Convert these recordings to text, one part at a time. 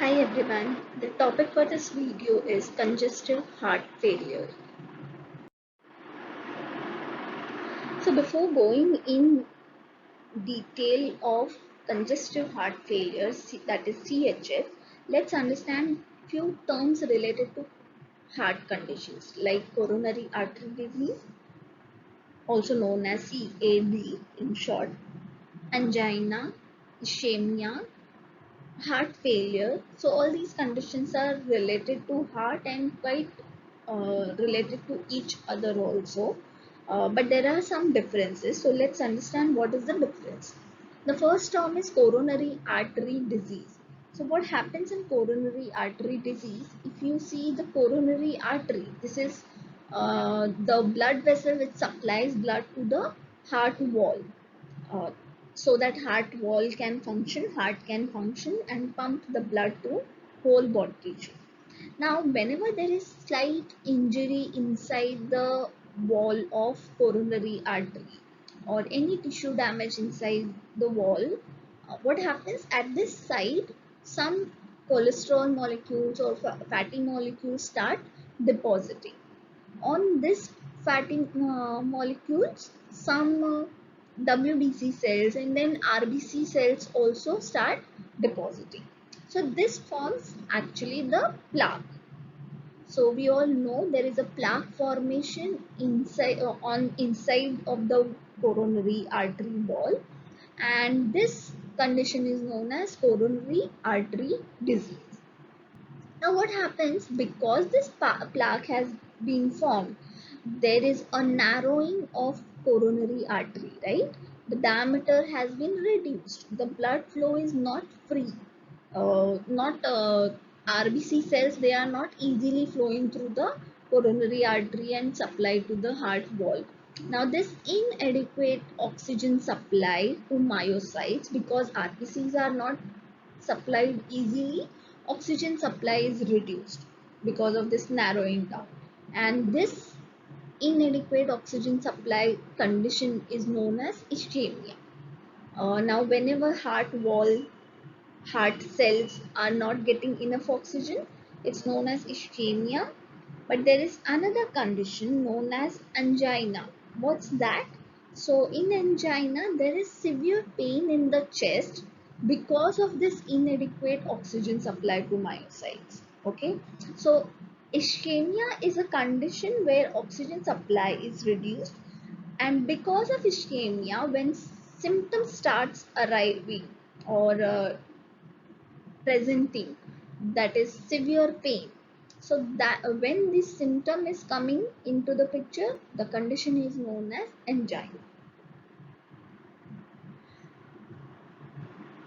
Hi everyone, the topic for this video is congestive heart failure. So before going in detail of congestive heart failure, that is CHF, let's understand few terms related to heart conditions like coronary artery disease, also known as CAD in short, angina, ischemia, heart failure. So all these conditions are related to heart and quite related to each other also. But there are some differences. So let's understand what is the difference. The first term is coronary artery disease. So what happens in coronary artery disease? If you see the coronary artery, this is the blood vessel which supplies blood to the heart wall, uh, so that heart can function and pump the blood to whole body tissue. Now, whenever there is slight injury inside the wall of coronary artery or any tissue damage inside the wall, what happens at this site? Some cholesterol molecules or fatty molecules start depositing. On this fatty molecules, some WBC cells and then RBC cells also start depositing. So this forms actually the plaque. So we all know there is a plaque formation inside of the coronary artery wall, and this condition is known as coronary artery disease. Now what happens, because this plaque has been formed, there is a narrowing of coronary artery, right? The diameter has been reduced. The blood flow is not free. Not RBC cells, they are not easily flowing through the coronary artery and supplied to the heart wall. Now this inadequate oxygen supply to myocytes, because RBCs are not supplied easily, oxygen supply is reduced because of this narrowing down, and this inadequate oxygen supply condition is known as ischemia. Now whenever heart cells are not getting enough oxygen, it's known as ischemia. But there is another condition known as angina. What's that? So in angina, there is severe pain in the chest because of this inadequate oxygen supply to myocytes. Okay, so ischemia is a condition where oxygen supply is reduced, and because of ischemia, when symptoms starts arriving or presenting, that is severe pain, so that when this symptom is coming into the picture, the condition is known as angina.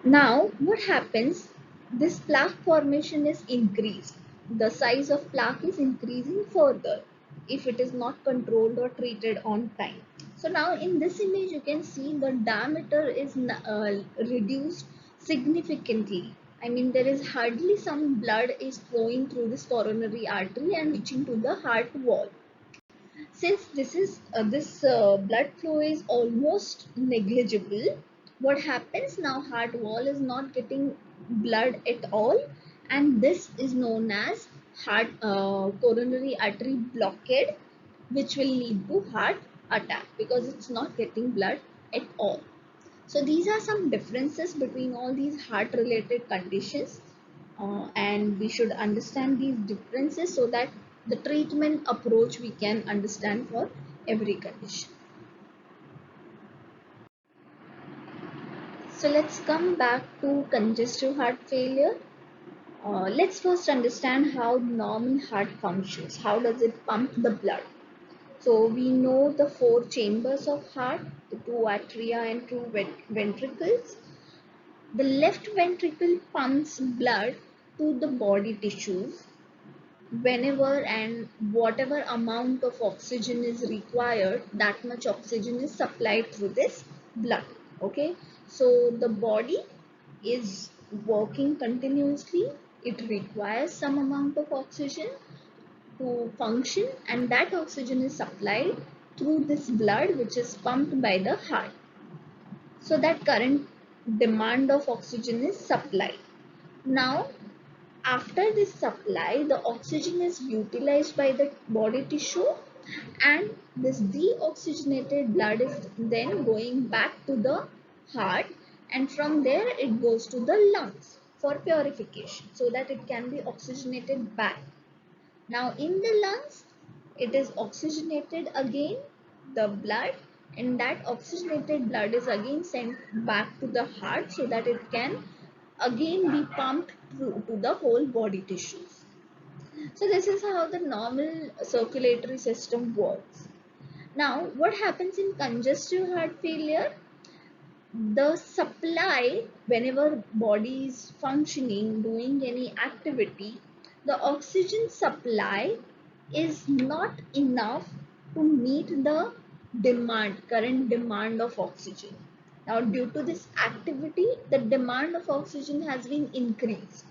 Now what happens, this plaque formation is increased, the size of plaque is increasing further if it is not controlled or treated on time. So now in this image you can see the diameter is reduced significantly. I mean, there is hardly some blood is flowing through this coronary artery and reaching to the heart wall. Since this blood flow is almost negligible, what happens now, heart wall is not getting blood at all, and this is known as heart coronary artery blockade, which will lead to heart attack because it's not getting blood at all. So these are some differences between all these heart related conditions, and we should understand these differences so that the treatment approach we can understand for every condition. So let's come back to congestive heart failure. Let's first understand how normal heart functions. How does it pump the blood? So we know the four chambers of heart, the two atria and two ventricles. The left ventricle pumps blood to the body tissues whenever and whatever amount of oxygen is required, that much oxygen is supplied through this blood. Okay, so the body is working continuously, it requires some amount of oxygen to function, and that oxygen is supplied through this blood which is pumped by the heart, so that current demand of oxygen is supplied. Now After this supply, the oxygen is utilized by the body tissue, and this deoxygenated blood is then going back to the heart, and from there it goes to the lungs for purification so that it can be oxygenated back. Now in the lungs, it is oxygenated again, the blood, and that oxygenated blood is again sent back to the heart so that it can again be pumped through to the whole body tissues. So this is how the normal circulatory system works. Now what happens in congestive heart failure? The supply, whenever body is functioning, doing any activity, the oxygen supply is not enough to meet the current demand of oxygen. Now due to this activity, the demand of oxygen has been increased,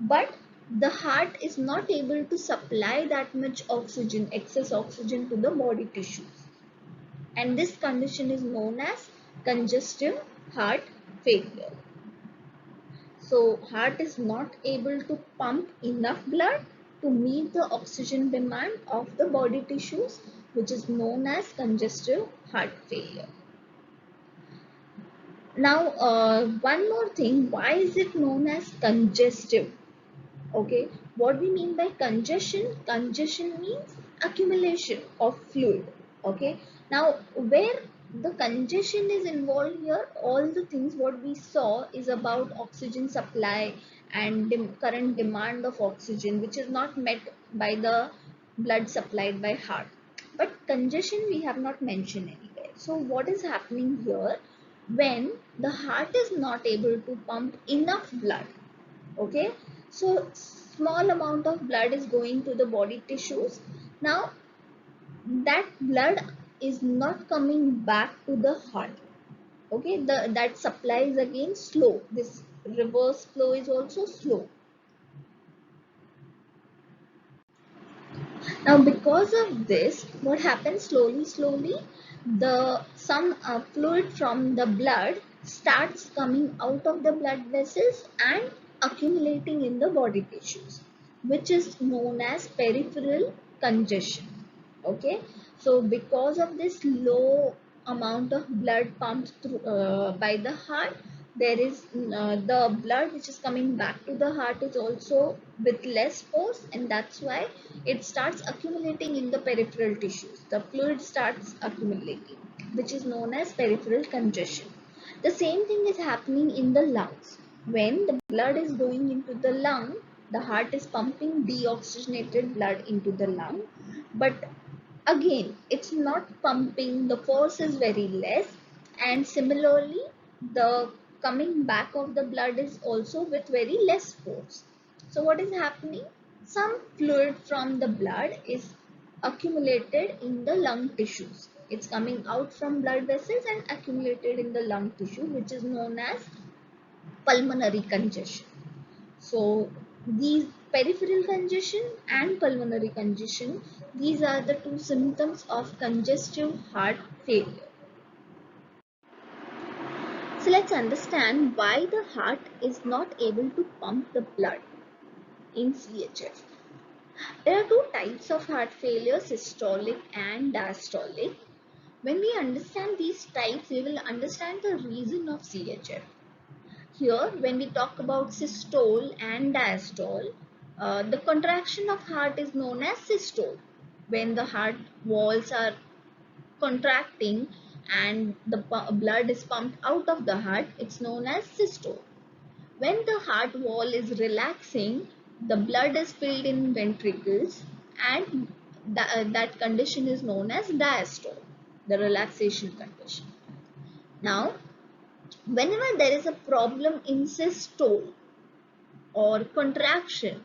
but the heart is not able to supply that much oxygen, excess oxygen, to the body tissues, and this condition is known as congestive heart failure. So heart is not able to pump enough blood to meet the oxygen demand of the body tissues, which is known as congestive heart failure. Now one more thing, why is it known as congestive? Okay, what we mean by congestion means accumulation of fluid. Okay, now where the congestion is involved here, all the things what we saw is about oxygen supply and current demand of oxygen, which is not met by the blood supplied by heart, but congestion we have not mentioned anywhere. So what is happening here, when the heart is not able to pump enough blood? Okay, so small amount of blood is going to the body tissues. Now that blood is not coming back to the heart. Okay, that supply is again slow. This reverse flow is also slow. Now because of this, what happens, slowly the some fluid from the blood starts coming out of the blood vessels and accumulating in the body tissues, which is known as peripheral congestion. Okay, so because of this low amount of blood pumped through by the heart, there is the blood which is coming back to the heart is also with less force, and that's why it starts accumulating in the peripheral tissues. The fluid starts accumulating, which is known as peripheral congestion. The same thing is happening in the lungs. When the blood is going into the lung, the heart is pumping deoxygenated blood into the lung, but again it's not pumping, the force is very less, and similarly the coming back of the blood is also with very less force. So what is happening, some fluid from the blood is accumulated in the lung tissues. It's coming out from blood vessels and accumulated in the lung tissue, which is known as pulmonary congestion. So these peripheral congestion and pulmonary congestion, these are the two symptoms of congestive heart failure. So let's understand why the heart is not able to pump the blood in CHF. There are two types of heart failure, systolic and diastolic. When we understand these types, we will understand the reason of CHF. Here, when we talk about systole and diastole, the contraction of heart is known as systole. When the heart walls are contracting and the blood is pumped out of the heart, it's known as systole. When the heart wall is relaxing, the blood is filled in ventricles, and that condition is known as diastole, the relaxation condition. Now, whenever there is a problem in systole or contraction,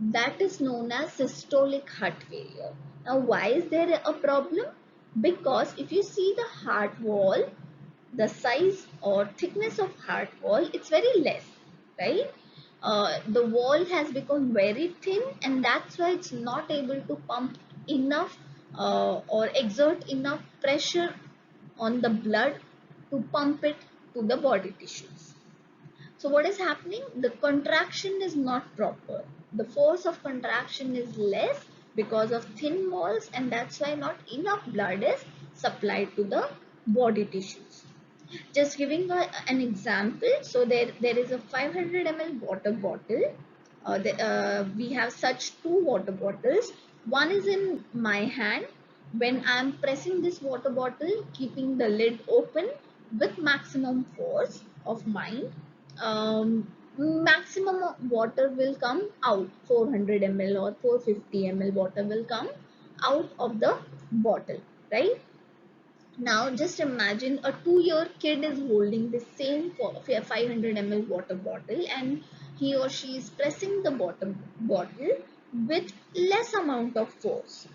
that is known as systolic heart failure. Now why is there a problem? Because if you see the heart wall, the size or thickness of heart wall, it's very less, right? The wall has become very thin, and that's why it's not able to pump enough or exert enough pressure on the blood to pump it to the body tissues. So what is happening? The contraction is not proper. The force of contraction is less because of thin walls, and that's why not enough blood is supplied to the body tissues. Just giving an example, so there is a 500 ml water bottle. We have such two water bottles. One is in my hand. When I am pressing this water bottle, keeping the lid open with maximum force of mine, maximum water will come out. 400 ml or 450 ml water will come out of the bottle, right? Now just imagine a 2-year kid is holding the same 500 ml water bottle, and he or she is pressing the bottle with less amount of force.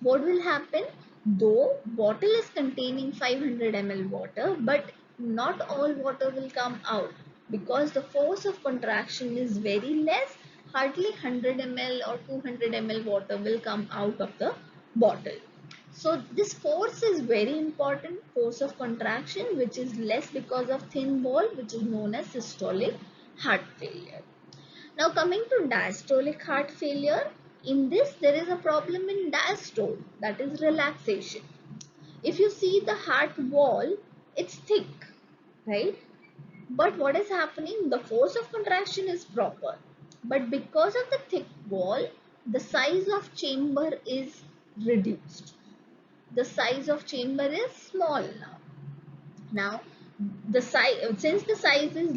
What will happen? Though bottle is containing 500 ml water, but not all water will come out because the force of contraction is very less. Hardly 100 ml or 200 ml water will come out of the bottle. So this force is very important, force of contraction, which is less because of thin wall, which is known as systolic heart failure. Now coming to diastolic heart failure, in this there is a problem in diastole, that is relaxation. If you see the heart wall, it's thick, right? But what is happening? The force of contraction is proper. But because of the thick wall, the size of chamber is reduced. The size of chamber is small now. Now, the size, since the size is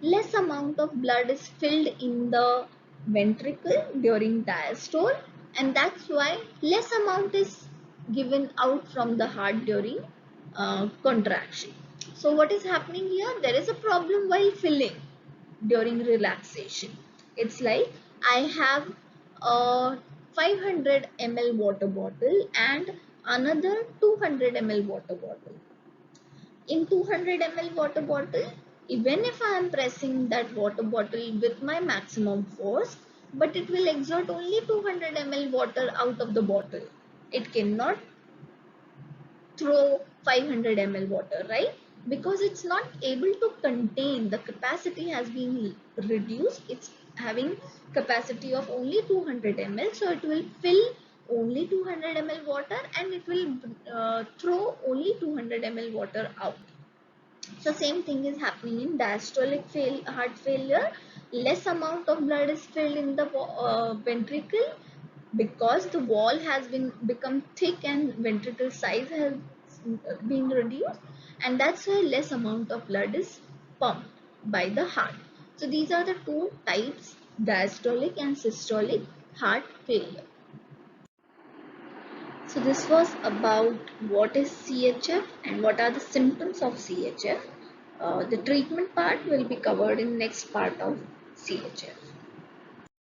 less amount of blood is filled in the ventricle during diastole, and that's why less amount is given out from the heart during contraction. So what is happening here? There is a problem while filling during relaxation. It's like I have a 500 ml water bottle and another 200 ml water bottle. In 200 ml water bottle, even if I am pressing that water bottle with my maximum force, but it will exert only 200 ml water out of the bottle. It cannot throw 500 ml water, right? Because it's not able to contain, the capacity has been reduced. It's having capacity of only 200 ml, so it will fill only 200 ml water, and it will throw only 200 ml water out. So same thing is happening in diastolic heart failure. Less amount of blood is filled in the ventricle because the wall has been become thick and ventricle size has been reduced, and that's why less amount of blood is pumped by the heart. So these are the two types, diastolic and systolic heart failure. So this was about what is CHF and what are the symptoms of CHF. The treatment part will be covered in next part of CHF.